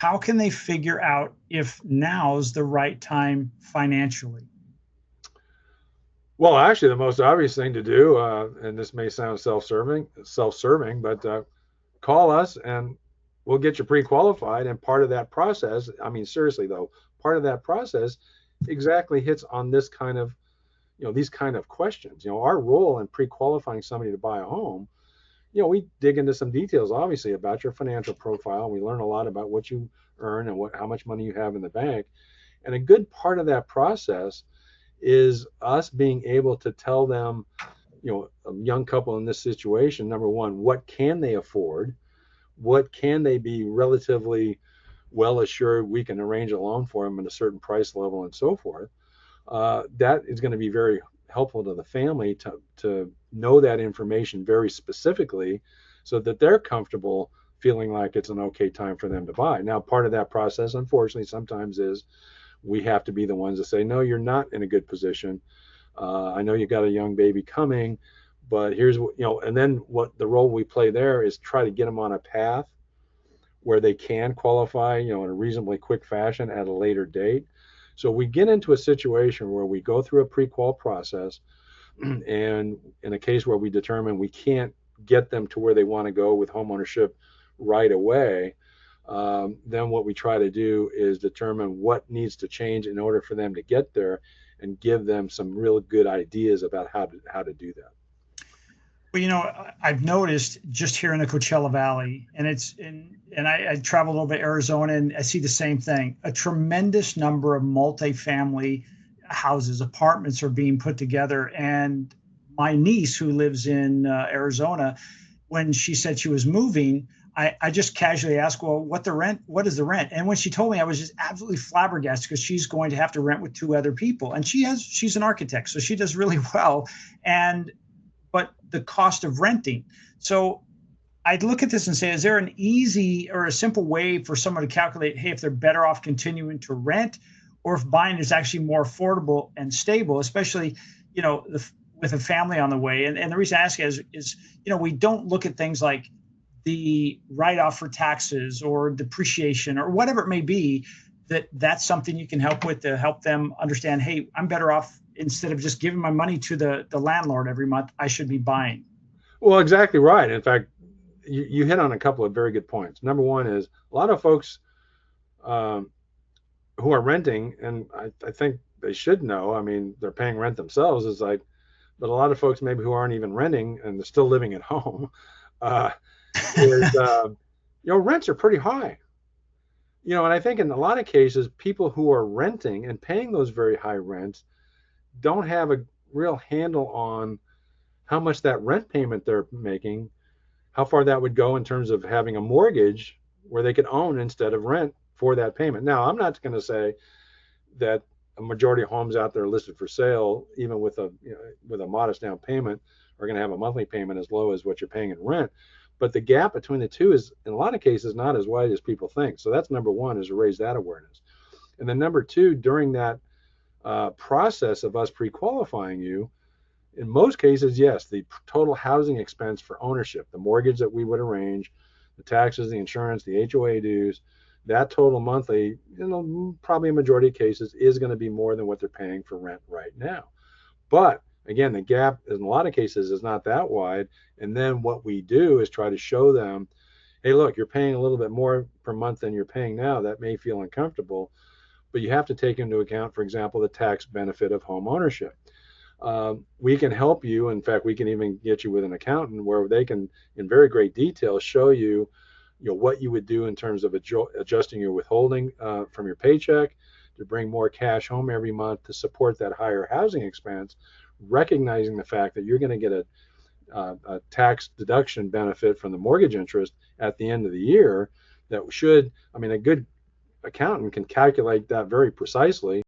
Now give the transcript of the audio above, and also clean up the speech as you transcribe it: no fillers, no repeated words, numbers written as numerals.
how can they figure out if now's the right time financially? Well, actually, the most obvious thing to do, and this may sound self-serving, but call us and we'll get you pre-qualified. And part of that process, I mean, seriously though, part of that process exactly hits on this kind of, these kind of questions. Our role in pre-qualifying somebody to buy a home, we dig into some details, obviously, about your financial profile. We learn a lot about what you earn and how much money you have in the bank. And a good part of that process is us being able to tell them, a young couple in this situation, number one, what can they afford? What can they be relatively well assured we can arrange a loan for them at a certain price level and so forth? That is going to be very helpful to the family to know that information very specifically so that they're comfortable feeling like it's an okay time for them to buy. Now, part of that process, unfortunately, sometimes is we have to be the ones to say, no, you're not in a good position. I know you got a young baby coming, but here's what, and then what the role we play there is try to get them on a path where they can qualify, in a reasonably quick fashion at a later date. So we get into a situation where we go through a pre-qual process, and in a case where we determine we can't get them to where they want to go with homeownership right away, then what we try to do is determine what needs to change in order for them to get there and give them some real good ideas about how to do that. Well, I've noticed just here in the Coachella Valley, and I travel a little bit Arizona, and I see the same thing. A tremendous number of multifamily houses, apartments are being put together. And my niece, who lives in Arizona, when she said she was moving, I just casually asked, well, what is the rent? And when she told me, I was just absolutely flabbergasted because she's going to have to rent with two other people. And she's an architect, so she does really well. And but the cost of renting. So I'd look at this and say, is there an easy or a simple way for someone to calculate, hey, if they're better off continuing to rent, or if buying is actually more affordable and stable, especially, with a family on the way? And the reason I ask is, we don't look at things like the write-off for taxes or depreciation or whatever it may be, that's something you can help with to help them understand, hey, I'm better off, instead of just giving my money to the landlord every month, I should be buying. Well, exactly right. In fact, you hit on a couple of very good points. Number one is a lot of folks um, who are renting, and I think they should know, I mean, they're paying rent themselves, is like, but a lot of folks maybe who aren't even renting and they're still living at home, uh, is, rents are pretty high. And I think in a lot of cases, people who are renting and paying those very high rents don't have a real handle on how much that rent payment they're making, how far that would go in terms of having a mortgage where they could own instead of rent for that payment. Now, I'm not going to say that a majority of homes out there listed for sale, even with a modest down payment, are going to have a monthly payment as low as what you're paying in rent. But the gap between the two is, in a lot of cases, not as wide as people think. So that's number one, is to raise that awareness. And then number two, during that process of us pre-qualifying you, in most cases, yes, the total housing expense for ownership, the mortgage that we would arrange, the taxes, the insurance, the HOA dues, that total monthly, probably a majority of cases is going to be more than what they're paying for rent right now. But again, the gap in a lot of cases is not that wide. And then what we do is try to show them, hey, look, you're paying a little bit more per month than you're paying now. That may feel uncomfortable, but you have to take into account, for example, the tax benefit of home ownership. We can help you. In fact, we can even get you with an accountant where they can, in very great detail, show you, what you would do in terms of adjusting your withholding from your paycheck to bring more cash home every month to support that higher housing expense, recognizing the fact that you're going to get a tax deduction benefit from the mortgage interest at the end of the year. That should, I mean, a good accountant can calculate that very precisely